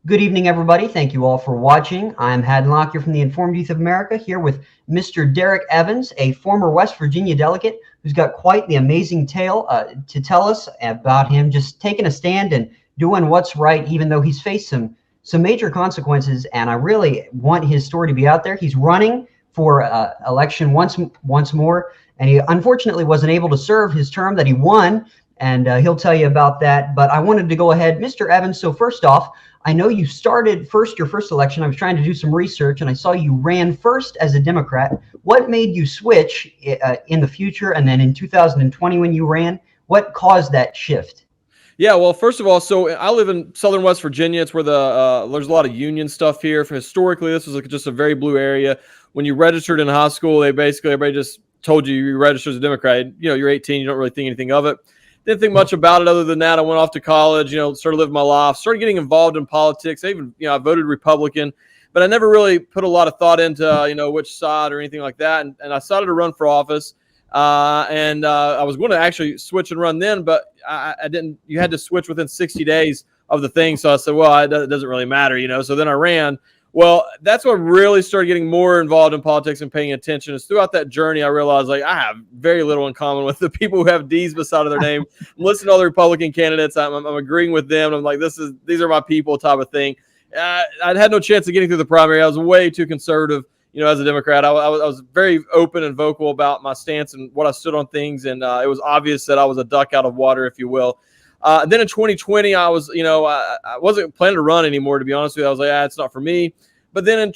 Good evening, everybody. Thank you all for watching. I'm Haddon Lockyer from the Informed Youth of America, here with Mr. Derrick Evans, a former West Virginia delegate who's got quite the amazing tale to tell us about him just taking a stand and doing what's right, even though he's faced some major consequences. And I really want his story to be out there. He's running for election once more, and he unfortunately wasn't able to serve his term that he won, and he'll tell you about that. But I wanted to go ahead, Mr. Evans. So first off, I know you started your first election. I was trying to do some research, and I saw you ran first as a Democrat. What made you switch in the future, and then in 2020 when you ran? What caused that shift? Yeah, well, first of all, so I live in southern West Virginia. It's where there's a lot of union stuff here. Historically, this was just a very blue area. When you registered in high school, everybody just told you registered as a Democrat. You know, you're 18, you don't really think anything of it. Didn't think much about it other than that. I went off to college, started living my life, started getting involved in politics. I voted Republican, but I never really put a lot of thought into, which side or anything like that. And I decided to run for office. I was going to actually switch and run then, but I didn't. You had to switch within 60 days of the thing. So I said, well, it doesn't really matter, So then I ran. Well, that's what really started getting more involved in politics and paying attention. Is throughout that journey, I realized I have very little in common with the people who have D's beside of their name. I'm listening to all the Republican candidates. I'm agreeing with them. I'm like, these are my people type of thing. I had no chance of getting through the primary. I was way too conservative, as a Democrat. I was very open and vocal about my stance and what I stood on things. And it was obvious that I was a duck out of water, if you will. Then in 2020, I was, I wasn't planning to run anymore, to be honest with you. I was like, it's not for me. But then in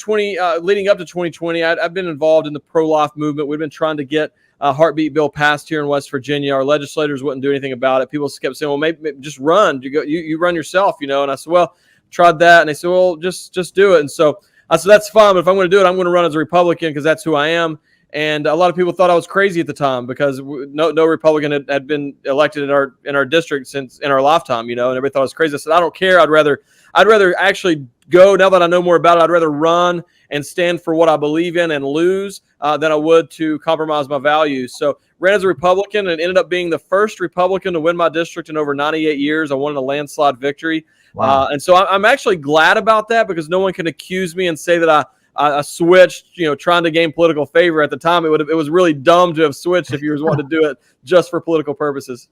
leading up to 2020, I've been involved in the pro-life movement. We've been trying to get a heartbeat bill passed here in West Virginia. Our legislators wouldn't do anything about it. People kept saying, well, maybe just run. You run yourself, And I said, well, tried that. And they said, well, just do it. And so I said, that's fine. But if I'm going to do it, I'm going to run as a Republican because that's who I am. And a lot of people thought I was crazy at the time because no Republican had been elected in our district in our lifetime, and everybody thought I was crazy. I said, I don't care. I'd rather actually go. Now that I know more about it, I'd rather run and stand for what I believe in and lose than I would to compromise my values. So ran as a Republican and ended up being the first Republican to win my district in over 98 years. I won a landslide victory. Wow. And so I'm actually glad about that because no one can accuse me and say that I switched, trying to gain political favor. At the time, it was really dumb to have switched if you was wanting to do it just for political purposes.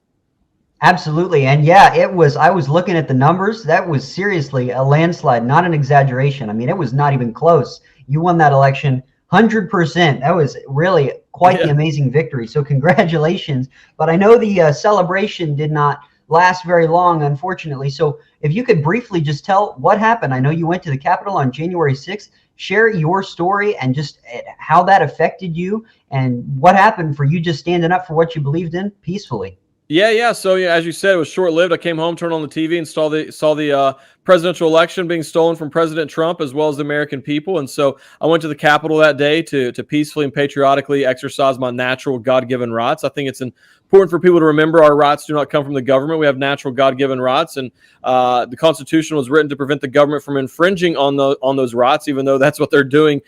Absolutely. And yeah, I was looking at the numbers. That was seriously a landslide, not an exaggeration. I mean, it was not even close. You won that election 100%. That was really quite the amazing victory. So congratulations. But I know the celebration did not last very long, unfortunately. So if you could briefly just tell what happened. I know you went to the Capitol on January 6th. Share your story and just how that affected you and what happened for you just standing up for what you believed in peacefully. Yeah. So as you said, it was short-lived. I came home, turned on the TV, and saw the presidential election being stolen from President Trump as well as the American people. And so I went to the Capitol that day to peacefully and patriotically exercise my natural God-given rights. I think it's important for people to remember our rights do not come from the government. We have natural God-given rights, and the Constitution was written to prevent the government from infringing on those rights, even though that's what they're doing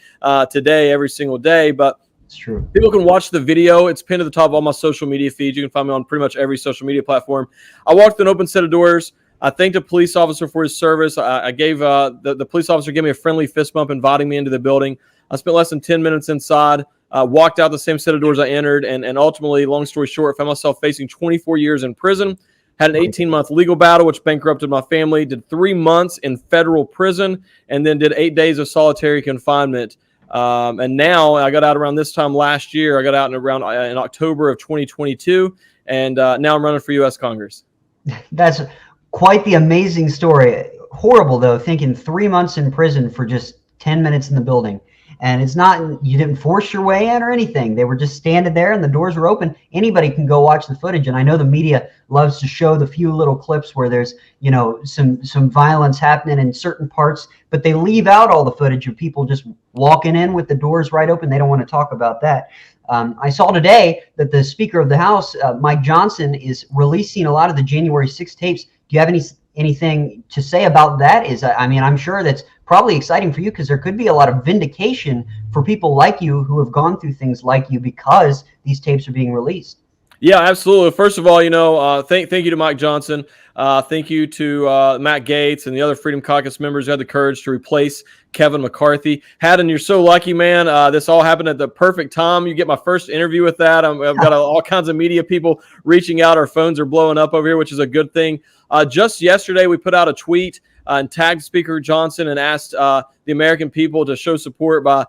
today, every single day. But it's true. People can watch the video. It's pinned to the top of all my social media feeds. You can find me on pretty much every social media platform. I walked through an open set of doors. I thanked a police officer for his service. I gave the police officer gave me a friendly fist bump, inviting me into the building. I spent less than 10 minutes inside. Walked out the same set of doors I entered, and ultimately, long story short, found myself facing 24 years in prison. Had an 18-month legal battle, which bankrupted my family. Did 3 months in federal prison, and then did 8 days of solitary confinement. And now I got out around this time last year. I got out in October of 2022, and now I'm running for U.S. Congress. That's quite the amazing story. Horrible, though, thinking 3 months in prison for just 10 minutes in the building. And it's not, you didn't force your way in or anything. They were just standing there and the doors were open. Anybody can go watch the footage. And I know the media loves to show the few little clips where there's, some violence happening in certain parts, but they leave out all the footage of people just walking in with the doors right open. They don't want to talk about that. I saw today that the Speaker of the House, Mike Johnson, is releasing a lot of the January 6th tapes. Do you have anything to say about that? I'm sure that's probably exciting for you because there could be a lot of vindication for people like you who have gone through things like you because these tapes are being released. Yeah, absolutely. First of all, thank you to Mike Johnson. Thank you to Matt Gaetz and the other Freedom Caucus members who had the courage to replace Kevin McCarthy. Haddon, you're so lucky, man. This all happened at the perfect time. You get my first interview with that. I've got all kinds of media people reaching out. Our phones are blowing up over here, which is a good thing. Just yesterday, we put out a tweet and tagged Speaker Johnson and asked the American people to show support by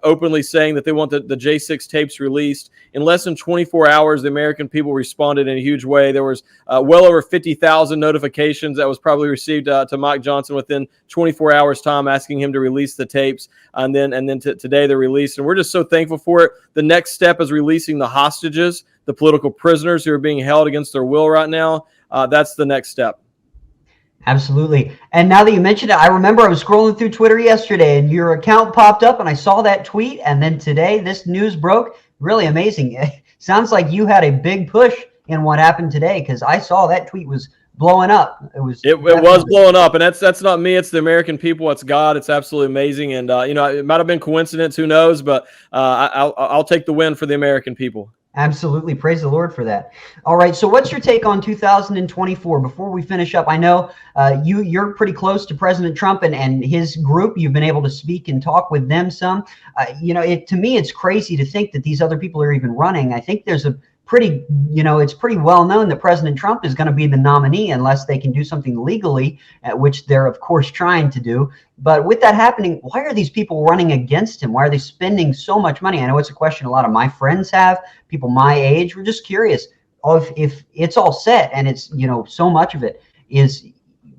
openly saying that they want the J6 tapes released. In less than 24 hours, the American people responded in a huge way. There was well over 50,000 notifications that was probably received to Mike Johnson within 24 hours time, asking him to release the tapes. And then today they're released. And we're just so thankful for it. The next step is releasing the hostages, the political prisoners who are being held against their will right now. That's the next step. Absolutely. And now that you mentioned it, I remember I was scrolling through Twitter yesterday and your account popped up and I saw that tweet. And then today this news broke. Really amazing. It sounds like you had a big push in what happened today, because I saw that tweet was blowing up. It was blowing up. And that's not me. It's the American people. It's God. It's absolutely amazing. And, it might have been coincidence. Who knows? But I'll take the win for the American people. Absolutely. Praise the Lord for that. All right. So what's your take on 2024? Before we finish up, I know you're pretty close to President Trump and his group. You've been able to speak and talk with them some. To me, it's crazy to think that these other people are even running. I think there's a pretty, it's pretty well known that President Trump is going to be the nominee unless they can do something legally, which they're, of course, trying to do. But with that happening, why are these people running against him? Why are they spending so much money? I know it's a question a lot of my friends have, people my age. We're just curious if it's all set and it's, so much of it is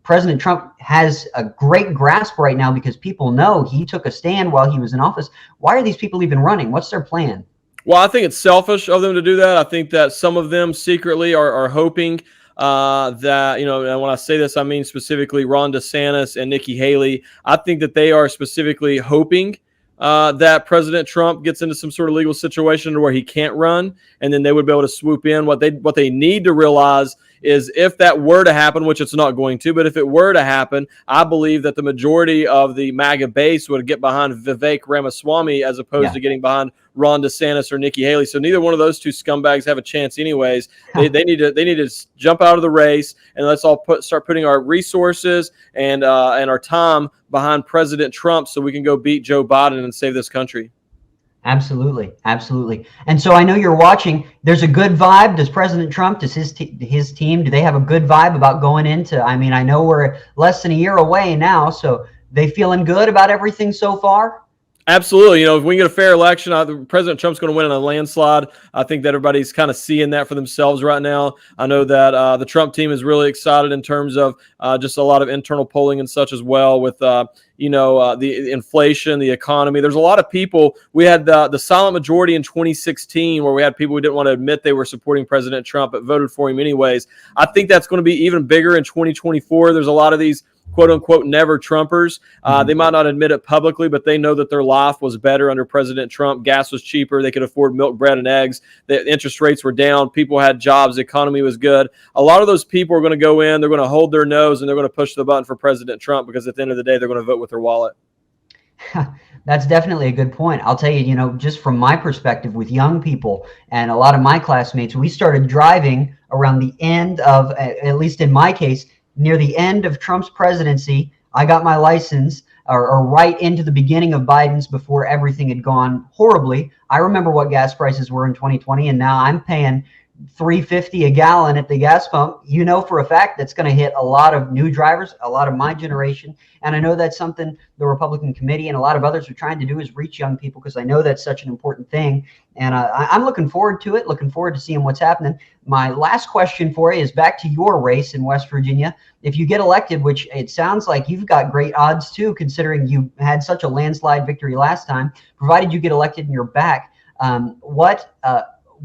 President Trump has a great grasp right now because people know he took a stand while he was in office. Why are these people even running? What's their plan? Well, I think it's selfish of them to do that. I think that some of them secretly are hoping that, and when I say this, I mean specifically Ron DeSantis and Nikki Haley. I think that they are specifically hoping that President Trump gets into some sort of legal situation where he can't run, and then they would be able to swoop in. What they need to realize is if that were to happen, which it's not going to, but if it were to happen, I believe that the majority of the MAGA base would get behind Vivek Ramaswamy as opposed to getting behind Ron DeSantis or Nikki Haley. So neither one of those two scumbags have a chance anyways. They need to jump out of the race, and let's all start putting our resources and our time behind President Trump so we can go beat Joe Biden and save this country. Absolutely. Absolutely. And so I know you're watching. There's a good vibe. Does President Trump, does his team, do they have a good vibe about going into, I know we're less than a year away now, so they feeling good about everything so far? Absolutely. If we get a fair election, President Trump's going to win in a landslide. I think that everybody's kind of seeing that for themselves right now. I know that the Trump team is really excited in terms of just a lot of internal polling and such as well with, the inflation, the economy. There's a lot of people. We had the silent majority in 2016 where we had people who didn't want to admit they were supporting President Trump but voted for him anyways. I think that's going to be even bigger in 2024. There's a lot of these quote unquote never Trumpers. They might not admit it publicly, but they know that their life was better under President Trump. Gas was cheaper. They could afford milk, bread, and eggs. The interest rates were down. People had jobs. The economy was good. A lot of those people are going to go in. They're going to hold their nose and they're going to push the button for President Trump because at the end of the day, they're going to vote with their wallet. That's definitely a good point. I'll tell you, just from my perspective with young people and a lot of my classmates, we started driving around the end of, at least in my case, near the end of Trump's presidency. I got my license or right into the beginning of Biden's before everything had gone horribly. I remember what gas prices were in 2020, and now I'm paying $3.50 a gallon at the gas pump. For a fact that's going to hit a lot of new drivers, a lot of my generation. And I know that's something the Republican committee and a lot of others are trying to do is reach young people, because I know that's such an important thing. And I'm looking forward to it, looking forward to seeing what's happening. My last question for you is back to your race in West Virginia. If you get elected, which it sounds like you've got great odds too, considering you had such a landslide victory last time, provided you get elected and you're back,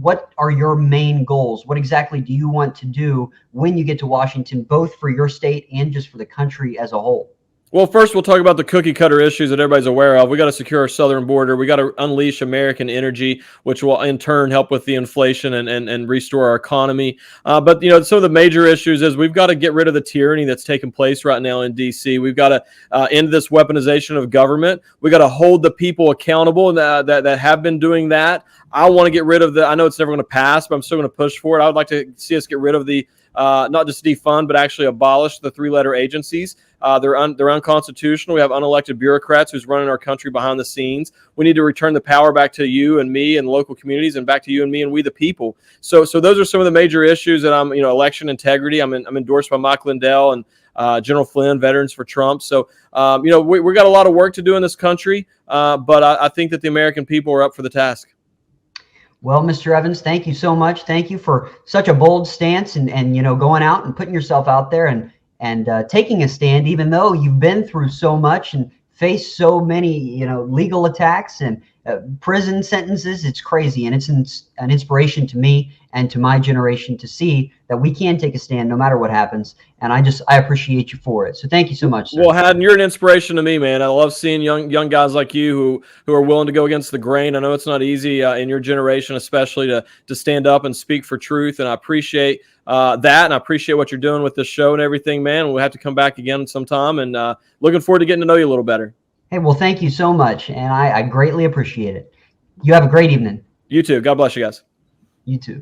what are your main goals? What exactly do you want to do when you get to Washington, both for your state and just for the country as a whole? Well, first we'll talk about the cookie cutter issues that everybody's aware of. We got to secure our southern border. We got to unleash American energy, which will in turn help with the inflation and restore our economy. But some of the major issues is we've got to get rid of the tyranny that's taking place right now in D.C. We've got to end this weaponization of government. We got to hold the people accountable that have been doing that. I want to get rid of I know it's never going to pass, but I'm still going to push for it. I would like to see us get rid of the not just defund, but actually abolish the three-letter agencies. They're unconstitutional. We have unelected bureaucrats who's running our country behind the scenes. We need to return the power back to you and me and local communities, and back to you and me and we the people. So those are some of the major issues that election integrity. I'm endorsed by Mike Lindell and General Flynn, Veterans for Trump. So we got a lot of work to do in this country, but I think that the American people are up for the task. Well, Mr. Evans, thank you so much. Thank you for such a bold stance and going out and putting yourself out there and taking a stand, even though you've been through so much and faced so many, legal attacks and prison sentences. It's crazy. And it's an inspiration to me and to my generation to see that we can take a stand no matter what happens. And I appreciate you for it. So thank you so much, sir. Well, Haddon, you're an inspiration to me, man. I love seeing young guys like you who are willing to go against the grain. I know it's not easy in your generation, especially to stand up and speak for truth. And I appreciate that, and I appreciate what you're doing with this show and everything, man. We'll have to come back again sometime, and looking forward to getting to know you a little better. Hey, well, thank you so much, and I greatly appreciate it. You have a great evening. You too. God bless you guys. You too.